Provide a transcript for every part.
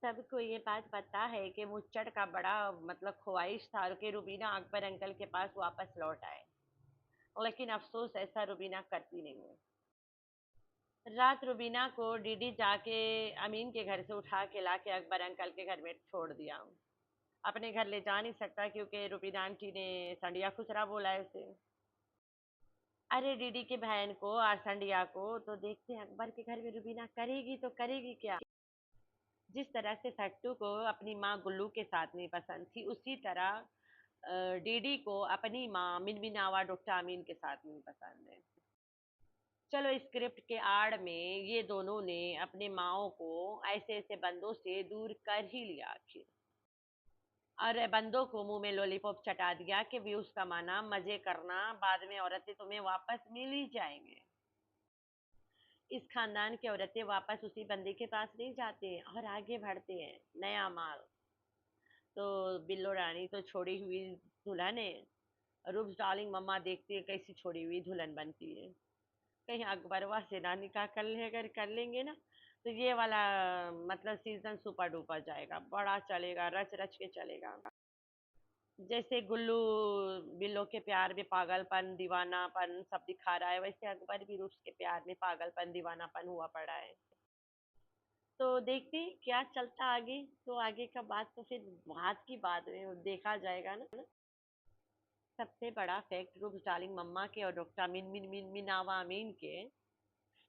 सबको ये बात पता है कि मुच्चड़ का बड़ा मतलब ख्वाहिश था कि रुबीना अकबर अंकल के पास वापस लौट आए। लेकिन अफसोस ऐसा रुबीना करती नहीं है। रात रुबीना को डीडी जाके अमीन के घर से उठा के लाके अकबर अंकल के घर में छोड़ दिया। अपने घर ले जा नहीं सकता क्योंकि रुबीना आंटी ने संडिया खुसरा बोला है उसे। अरे डीडी के बहन को और संडिया को तो देखते हैं अकबर के घर में रुबीना करेगी तो करेगी क्या। जिस तरह से सट्टू को अपनी माँ गुल्लू के साथ नहीं पसंद थी, उसी तरह डीडी को अपनी माँ मिनमिनावा डॉक्टर अमीन के साथ नहीं पसंद है। चलो स्क्रिप्ट के आड़ में ये दोनों ने अपने माओ को ऐसे ऐसे बंदों से दूर कर ही लिया आखिर। और बंदों को मुंह में लॉलीपॉप चटा दिया कि व्यूज कमाना मजे करना, बाद में औरतें तुम्हें वापस मिल ही जाएंगे। इस खानदान की औरतें वापस उसी बंदे के पास नहीं जाते हैं और आगे बढ़ते हैं नया माल। तो बिल्लो रानी तो छोड़ी हुई दुल्हन है। रूप्स डार्लिंग मम्मा देखती है कैसी छोड़ी हुई दुल्हन बनती है। कहीं अकबरवा से ना निकाह कर ले, अगर कर लेंगे ना तो ये वाला मतलब सीजन सुपर डुपर जाएगा, बड़ा चलेगा, रच रच के चलेगा। जैसे गुल्लू बिल्लो के प्यार में पागलपन दीवानापन सब दिखा रहा है, वैसे अकबर भी रूप्स के प्यार में पागलपन दीवानापन हुआ पड़ा है। तो देखते हैं क्या चलता आगे। तो आगे का बात तो फिर बात की बात में देखा जाएगा ना। सबसे बड़ा फैक्ट रूप्स डार्लिंग मम्मा के और डॉक्टर मिन मिन मिन मिनावा अमीन के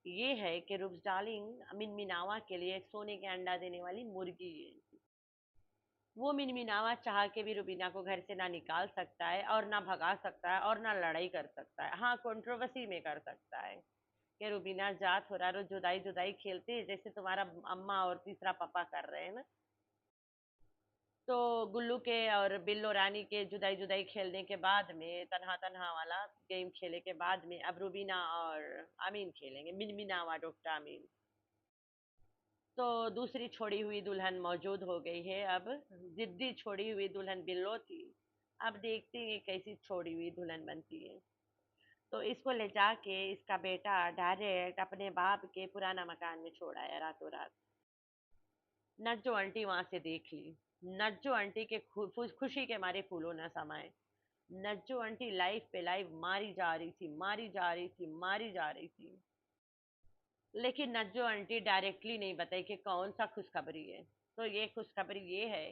ये है कि रूप्स डार्लिंग अमीन मिनावा के लिए एक सोने के अंडा देने वाली मुर्गी है। वो मिनमिनावा चाह के भी रुबीना को घर से ना निकाल सकता है और ना भगा सकता है और ना लड़ाई कर सकता है। हाँ, कंट्रोवर्सी में कर सकता है कि रुबीना जा थोड़ा रो जुदाई जुदाई खेलते हैं जैसे तुम्हारा अम्मा और तीसरा पापा कर रहे हैं ना। तो गुल्लू के और बिल्लो रानी के जुदाई जुदाई खेलने के बाद में तन्हा तन्हा वाला गेम खेले के बाद में अब रुबीना और अमीन खेलेंगे, मिनमिनावा डॉक्टर अमीन। तो दूसरी छोड़ी हुई दुल्हन मौजूद हो गई है अब। जिद्दी छोड़ी हुई दुल्हन बिल्लो थी। अब देखते हैं कैसी छोड़ी हुई दुल्हन बनती है। तो इसको ले जाके इसका बेटा डायरेक्ट अपने बाप के पुराना मकान में छोड़ आया रातों रात। नज्जो आंटी वहां से देख ली। नज्जो आंटी के खुशी के मारे फूलों न समाये। नज्जो आंटी लाइफ पे लाइफ मारी जा रही थी, मारी जा रही थी, मारी जा रही थी। लेकिन नज्जो आंटी डायरेक्टली नहीं बताई कि कौन सा खुशखबरी है। तो ये खुशखबरी ये है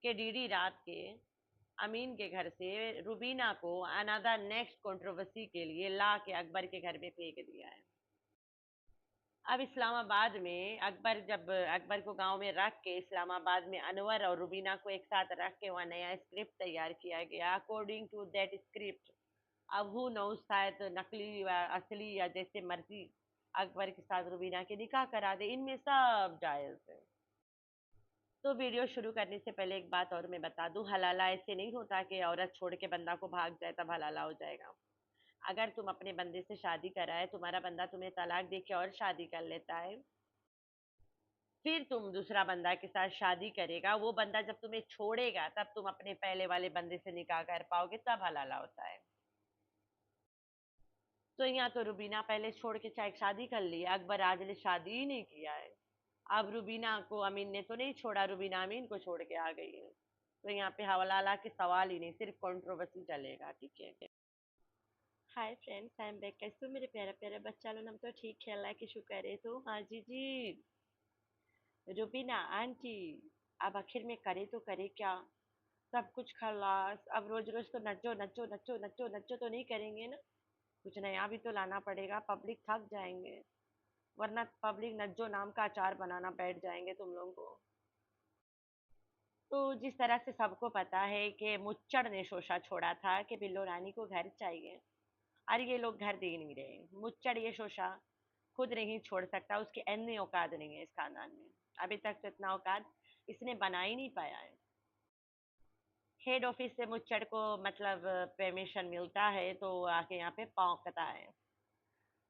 कि डीडी रात के अमीन के घर से रुबीना को अनदर नेक्स्ट कंट्रोवर्सी के लिए ला के अकबर के घर में फेंक दिया है। अब इस्लामाबाद में अकबर जब अकबर को गांव में रख के इस्लामाबाद में अनवर और रुबीना को एक साथ रख के वहाँ नया स्क्रिप्ट तैयार किया गया अकॉर्डिंग टू दैट स्क्रिप्ट। अब हु नोस शायद नकली या असली या जैसे मर्जी अकबर के साथ रुबीना के निकाह करा दे, इनमें सब जायज है। तो वीडियो शुरू करने से पहले एक बात और मैं बता दूं, हलाला ऐसे नहीं होता कि औरत छोड़ के बंदा को भाग जाए तब हलाला हो जाएगा। अगर तुम अपने बंदे से शादी कराए, तुम्हारा बंदा तुम्हें तलाक दे के और शादी कर लेता है, फिर तुम दूसरा बंदा के साथ शादी करेगा, वो बंदा जब तुम्हें छोड़ेगा तब तुम अपने पहले वाले बंदे से निकाह कर पाओगे, तब हलाला होता है। तो यहाँ तो रुबीना पहले छोड़ के चाहे शादी कर ली, अकबर आज ने शादी ही नहीं किया है। अब रुबीना को अमीन ने तो नहीं छोड़ा, रुबीना अमीन को छोड़ के आ गई है। तो यहाँ पे हवाला के सवाल ही नहीं, सिर्फ कंट्रोवर्सी चलेगा, ठीक है। Hi friends, I am back. कैसे हो मेरे प्यारा प्यारा बच्चा लोग? हम तो ठीक है, अल्लाह की शुक्र है। तो हाँ जी जी, रुबीना आंटी अब आखिर में करे तो करे क्या। सब कुछ खलास, अब रोज रोज तो नचो नचो नचो नचो नचो तो नहीं करेंगे ना। कुछ नया भी तो लाना पड़ेगा, पब्लिक थक जाएंगे। वरना पब्लिक नज्जो नाम का अचार बनाना बैठ जाएंगे तुम लोगों को। तो जिस तरह से सबको पता है कि मुच्चड़ ने शोशा छोड़ा था कि बिल्लो रानी को घर चाहिए, और ये लोग घर दे नहीं रहे। मुच्चड़ ये शोशा खुद नहीं छोड़ सकता, उसकी इतनी औकात नहीं है इस खानदान में। अभी तक तो इतना औकात इसने बना ही नहीं पाया है। हेड ऑफिस से मुच्चड़ को मतलब परमिशन मिलता है तो आके यहाँ पे पौंकता है।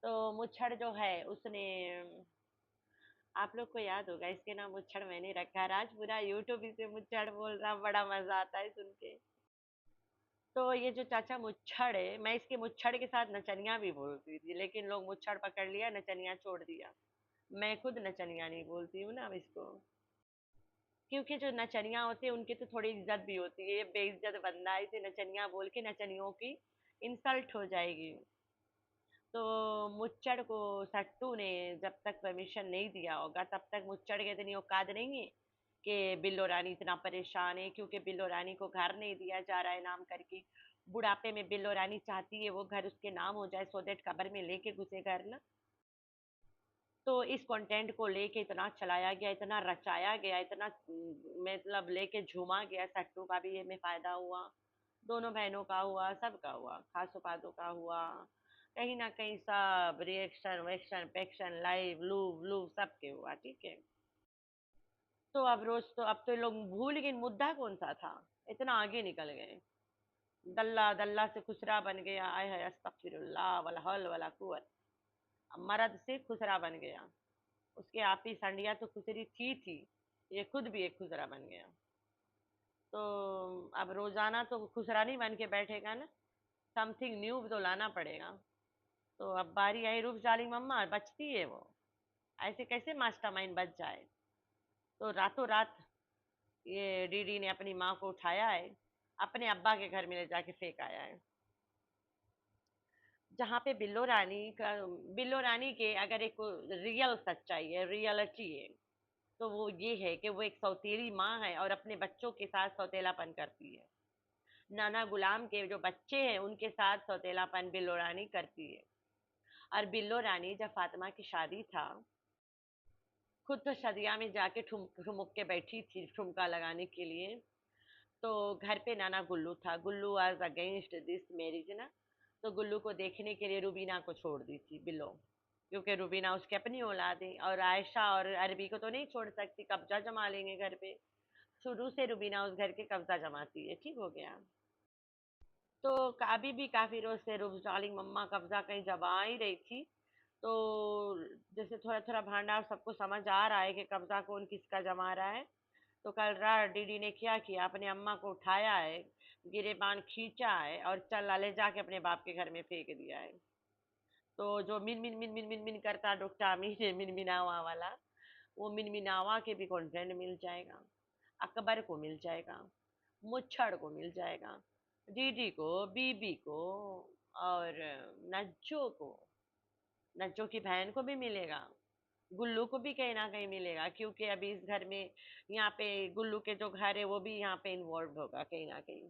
तो मुच्छड़ जो है उसने, आप लोग को याद होगा इसके नाम मुच्छड़ मैंने रखा है। आज पूरा यूट्यूब इसे मुच्छड़ बोल रहा, बड़ा मजा आता है सुन के। तो ये जो चाचा मुच्छड़ है, मैं इसके मुच्छड़ के साथ नचनिया भी बोलती थी, लेकिन लोग मुच्छड़ पकड़ लिया, नचनिया छोड़ दिया। मैं खुद नचनिया नहीं बोलती हूँ ना अब इसको। क्योंकि जो नचनिया होते हैं उनकी तो थोड़ी इज्जत भी होती है। ये बेइज्जत बंदा है, इसे नचनिया बोल के नचनियों की इंसल्ट हो जाएगी। तो मुच्चड़ को सट्टू ने जब तक परमिशन नहीं दिया होगा तब तक मुच्चड़ के इतनी औकात नहीं है कि बिल्लो रानी इतना परेशान है, क्योंकि बिल्लो रानी को घर नहीं दिया जा रहा है नाम करके। बुढ़ापे में बिल्लो रानी चाहती है वो घर उसके नाम हो जाए, सो दैट कब्र में लेके घुसे घर ना। तो इस कंटेंट को लेके इतना चलाया गया, इतना रचाया गया, इतना मतलब लेके झूमा गया, सट्टू का भी ये में फायदा हुआ, दोनों बहनों का हुआ, सबका हुआ, खासो पादो का हुआ, कहीं ना कहीं सब रिएक्शन वेक्शन पेक्शन लाइव लूव लूव सबके हुआ, ठीक है। तो अब रोज तो अब तो लोग भूल गए मुद्दा कौन सा था, इतना आगे निकल गए। दल्ला दल्ला से खुसरा बन गया, आय है अस्तगफिरुल्लाह वला हौल वला कुव्वत। अब मर्द से खुसरा बन गया, उसके आप ही संडिया तो खुसरी थी, ये खुद भी एक खुसरा बन गया। तो अब रोजाना तो खुसरा नहीं बन के बैठेगा ना, समथिंग न्यू तो लाना पड़ेगा। तो अब बारी आई रूप जाली मम्मा, बचती है वो, ऐसे कैसे मास्टरमाइंड बच जाए। तो रातों रात ये डीडी ने अपनी माँ को उठाया है, अपने अब्बा के घर में ले जाके फेंक आया है। जहाँ पे बिल्लो रानी के अगर एक रियल सच्चाई है, रियलिटी है, तो वो ये है कि वो एक सौतेली माँ है और अपने बच्चों के साथ सौतेलापन करती है। नाना गुलाम के जो बच्चे हैं उनके साथ सौतेलापन बिल्लो रानी करती है। और बिल्लो रानी जब फातिमा की शादी था, खुद तो सदिया में जाके ठुमक के बैठी थी ठुमका लगाने के लिए। तो घर पे नाना गुल्लू था, गुल्लू वाज अगेंस्ट दिस मैरिज ना। तो गुल्लू को देखने के लिए रुबीना को छोड़ दी थी बिल्लो, क्योंकि रुबीना उसकी अपनी औलाद है और आयशा और अरबी को तो नहीं छोड़ सकती, कब्जा जमा लेंगे घर पे। शुरू से रुबीना उस घर के कब्जा जमाती है, ठीक हो गया। तो अभी भी काफी रोज से रूप डार्लिंग मम्मा कब्जा कहीं जमा ही रही थी। तो जैसे थोड़ा थोड़ा भांडा सबको समझ आ रहा है कि कब्जा कौन किसका जमा रहा है। तो कल रात डीडी ने क्या किया, अपने अम्मा को उठाया है, गिरेबान खींचा है और चल ले जाके अपने बाप के घर में फेंक दिया है। तो जो मिन मिन मिन मिन मिन मिन करता डॉक्टर अमीर मिन मिनावा वाला, वो मिन मिनावा के भी कंटेंट मिल जाएगा, अकबर को मिल जाएगा, मुच्छड़ को मिल जाएगा, डीडी को, बीबी को, और नज्जो को, नज्जो की बहन को भी मिलेगा, गुल्लू को भी कहीं ना कहीं मिलेगा, क्योंकि अभी इस घर में यहाँ पे गुल्लू के जो घर है वो भी यहाँ पे इन्वॉल्व होगा कहीं ना कहीं।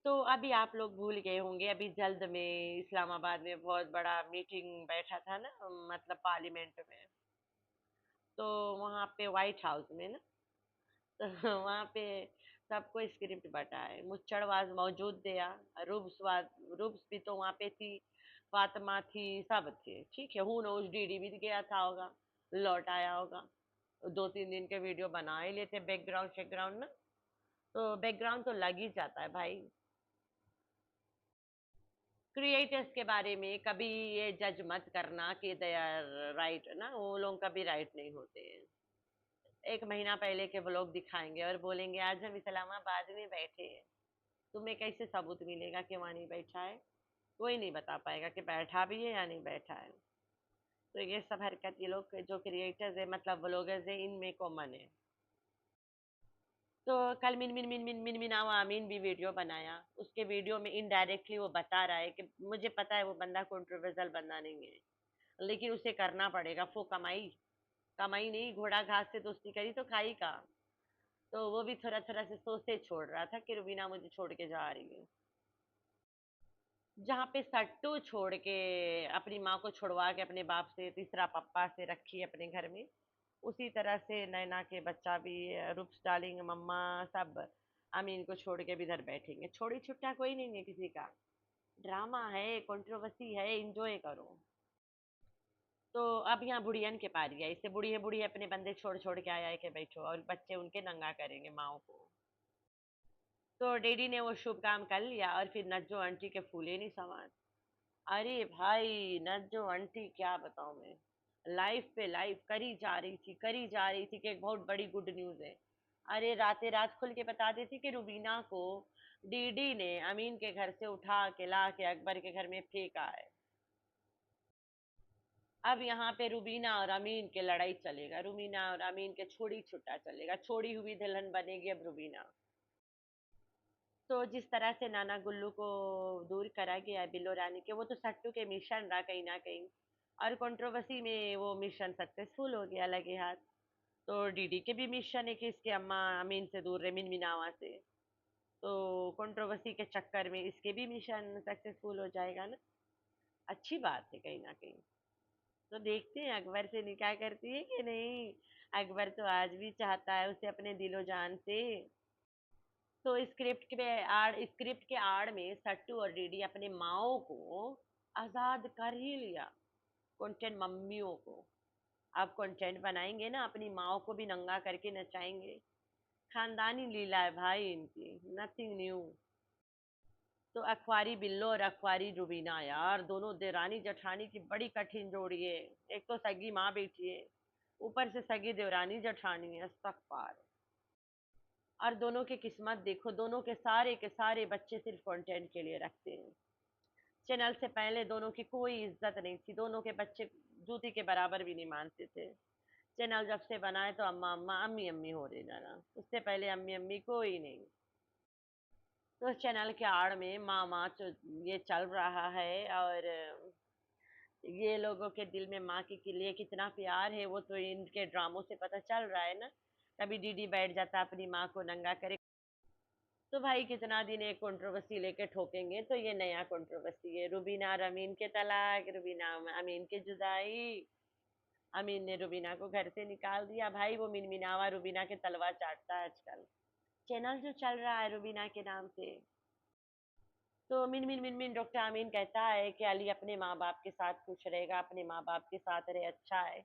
तो अभी आप लोग भूल गए होंगे, अभी जल्द में इस्लामाबाद में बहुत बड़ा मीटिंग बैठा था ना, मतलब पार्लियामेंट में। तो वहाँ पे व्हाइट हाउस में ना, तो वहाँ पे सबको स्क्रिप्ट बटा है, मुच्चड़वाज मौजूद थे, रूप्स भी तो वहाँ पे थी, फातिमा थी, सब थे, ठीक है। हूँ नोज डीडी भी गया था होगा, लौट आया होगा। 2-3 दिन के वीडियो बना ही लेते बैकग्राउंड शेकग्राउंड ना, तो बैकग्राउंड तो लग ही जाता है भाई। क्रिएटर्स के बारे में कभी ये जज मत करना कि दे आर राइट ना, वो लोग कभी राइट नहीं होते हैं। 1 महीना पहले के व्लॉग दिखाएंगे और बोलेंगे आज हम इस्लामाबाद में बैठे हैं। तुम्हें कैसे सबूत मिलेगा कि वहाँ नहीं बैठा है? कोई नहीं बता पाएगा कि बैठा भी है या नहीं बैठा है। तो ये सब हरकत ये लोग जो क्रिएटर्स है मतलब व्लॉगर्स है इनमें कॉमन है। तो कल मिन मिन मिन मिन मिन मिनावा अमीन भी वीडियो बनाया, उसके वीडियो में इनडायरेक्टली वो बता रहा है कि मुझे पता है वो बंदा कंट्रोवर्शियल बंदा नहीं है, लेकिन उसे करना पड़ेगा, वो कमाई, कमाई नहीं, घोड़ा घास से दोस्ती करी तो खाई का। तो वो भी थोड़ा थोड़ा से सोचते छोड़ रहा था कि रुबीना मुझे छोड़ के जा रही है। जहाँ पे सट्टू छोड़ के अपनी माँ को छुड़वा के अपने बाप से तीसरा पप्पा से रखी अपने घर में, उसी तरह से नैना के बच्चा भी रूप्स डार्लिंग मम्मा सब अमीन को छोड़ के भी इधर बैठेंगे। छोड़ी छुट्टा कोई नहीं है किसी का, ड्रामा है, कंट्रोवर्सी है, एंजॉय करो। तो अब यहाँ बुढ़ियन के पारी है, इससे बुढ़ी है अपने बंदे छोड़ छोड़ के आया है कि बैठो, और बच्चे उनके नंगा करेंगे माओ को। तो डैडी ने वो शुभ काम कर लिया और फिर नज्जो आंटी के फूले नहीं समान। अरे भाई नज्जो आंटी क्या बताऊं मैं, लाइफ पे लाइफ करी जा रही थी कि एक बहुत बड़ी गुड न्यूज है। अरे रातें रात खुल के बता देती कि रुबीना को डीडी ने अमीन के घर से उठा के ला के अकबर के घर में फेंका है। अब यहाँ पे रुबीना और अमीन के लड़ाई चलेगा, रुबीना और अमीन के छोड़ी छुट्टा चलेगा, छोड़ी हुई दुल्हन बनेगी अब रुबीना। तो जिस तरह से नाना गुल्लू को दूर करा गया बिल्लो रानी के, वो तो सट्टू के मिशन रहा कहीं ना कहीं, और कंट्रोवर्सी में वो मिशन सक्सेसफुल हो गया लगे हाथ। तो डीडी के भी मिशन है कि इसके अम्मा अमीन से दूर रहे, मिनमिनावा से। तो कंट्रोवर्सी के चक्कर में इसके भी मिशन सक्सेसफुल हो जाएगा ना, अच्छी बात है कहीं ना कहीं। तो देखते हैं अकबर से निकाह करती है कि नहीं। अकबर तो आज भी चाहता है उसे अपने दिलो जान से। तो स्क्रिप्ट के आड़ में सट्टू और डीडी अपने माओ को आजाद कर ही लिया, कंटेंट मम्मियों को। अब कंटेंट बनाएंगे ना, अपनी माओ को भी नंगा करके नचाएंगे। खानदानी लीला है भाई इनकी, नथिंग न्यू। तो अखबारी बिल्लो और अखबारी रुबीना, यार दोनों देरानी जेठानी की बड़ी कठिन जोड़ी है। एक तो सगी माँ बेटी है, ऊपर से सगी देवरानी जेठानी है, अस्तगफार। और दोनों की किस्मत देखो, दोनों के सारे बच्चे सिर्फ कंटेंट के लिए रखते हैं। चैनल से पहले दोनों की कोई इज्जत नहीं थी, दोनों के बच्चे जूती के बराबर भी नहीं मानते थे। चैनल जब से बना है तो अम्मा अम्मा अम्मी अम्मी हो रही जाना, उससे पहले अम्मी अम्मी कोई नहीं। तो चैनल के आड़ में माँ माँ ये चल रहा है। और ये लोगों के दिल में माँ के लिए कितना प्यार है वो तो इनके ड्रामों से पता चल रहा है ना। कभी डीडी बैठ जाता अपनी माँ को नंगा करे। तो भाई कितना दिन एक कंट्रोवर्सी लेके ठोकेंगे, तो ये नया कंट्रोवर्सी है, रुबीना और अमीन के तलाक, रुबीना अमीन के जुदाई। अमीन ने रुबीना को घर से निकाल दिया, भाई वो मिनमिनावा रुबीना के तलवा चाटता है आजकल। चैनल जो चल रहा है रुबीना के नाम से। तो मिन मिन मिन मिन डॉक्टर अमीन कहता है कि अली अपने माँ बाप के साथ खुश रहेगा, अपने माँ बाप के साथ रहे, अच्छा है।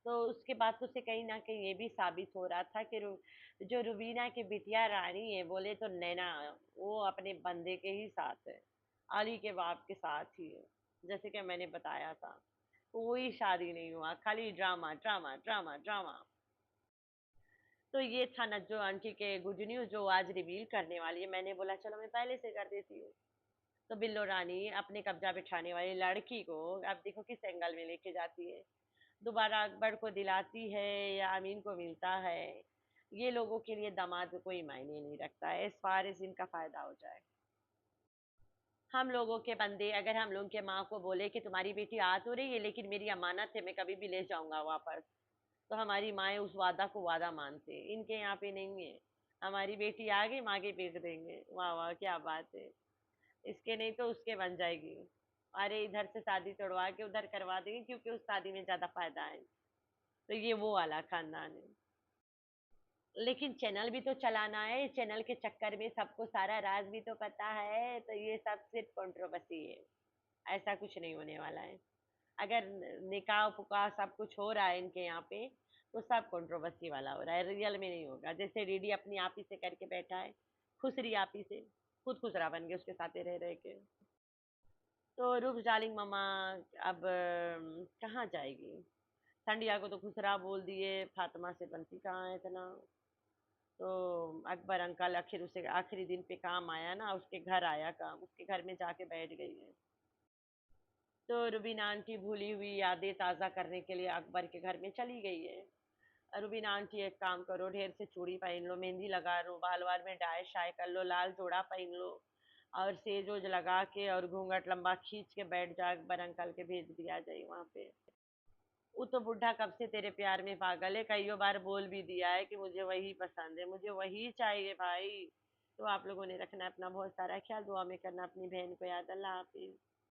तो उसके बाद तो उसे कहीं ना कहीं ये भी साबित हो रहा था कि जो रुबीना की बिटिया रानी है, बोले तो नैना, वो अपने बंदे के ही साथ है, अली के बाप के साथ ही है। जैसे कि मैंने बताया था, कोई शादी नहीं हुआ, खाली ड्रामा ड्रामा ड्रामा ड्रामा। तो ये था नज्जो आंटी के गुड न्यूज जो आज रिवील करने वाली है। मैंने बोला चलो मैं पहले से कर देती हूँ। तो बिल्लो रानी अपने कब्जा बिठाने वाली लड़की को अब देखो किस एंगल में लेके जाती है। दोबारा अकबर को दिलाती है या अमीन को मिलता है, ये लोगों के लिए दामाद कोई मायने नहीं रखता है, इस फार इस इनका फायदा हो जाए। हम लोगों के बंदे अगर हम लोग के माँ को बोले कि तुम्हारी बेटी आ तो रही है लेकिन मेरी अमानत है, मैं कभी भी ले जाऊंगा वापस, तो हमारी माए उस वादा को वादा मानते हैं। इनके यहाँ पे नहीं है, हमारी बेटी आ गई माँ के पेट देंगे, वाह वाह क्या बात है। इसके नहीं तो उसके बन जाएगी। अरे इधर से शादी तोड़वा के उधर करवा देंगे क्योंकि उस शादी में ज्यादा फायदा है। तो ये वो वाला खानदान है। लेकिन चैनल भी तो चलाना है, चैनल के चक्कर में सबको सारा राज भी तो पता है, तो ये सब सिर्फ कंट्रोवर्सी है, ऐसा कुछ नहीं होने वाला है। अगर निकाह पुकाह सब कुछ हो रहा है इनके यहाँ पे, तो सब कंट्रोवर्सी वाला हो रहा है, रियल में नहीं होगा। जैसे डीडी अपनी आप ही से करके बैठा है, खुसरी आप ही से, खुद खुसरा बन गए उसके साथ रह रह के। तो रुक जालिंग मामा, अब कहाँ जाएगी। संडिया को तो खुसरा बोल दिए, फातिमा से बनती कहाँ है इतना। तो अकबर अंकल आखिर उसे आखिरी दिन पे काम आया ना, उसके घर आया काम, उसके घर में जाके बैठ गई है। तो रुबीना आंटी भूली हुई यादें ताज़ा करने के लिए अकबर के घर में चली गई है। रुबीना आंटी एक काम करो, ढेर से चूड़ी पहन लो, मेहंदी लगा लो, बाल बाल में डाई शाई कर लो, लाल जोड़ा पहन लो, और सेज ओज लगा के और घूंघट लंबा खींच के बैठ जा, अकबर अंकल के भेज दिया जाए वहां पे। वो तो बुढ़ा कब से तेरे प्यार में पागल है, कईयों बार बोल भी दिया है कि मुझे वही पसंद है, मुझे वही चाहिए भाई। तो आप लोगों ने रखना अपना बहुत सारा ख्याल, दुआ में करना अपनी बहन को याद। अल्लाह हाफिज।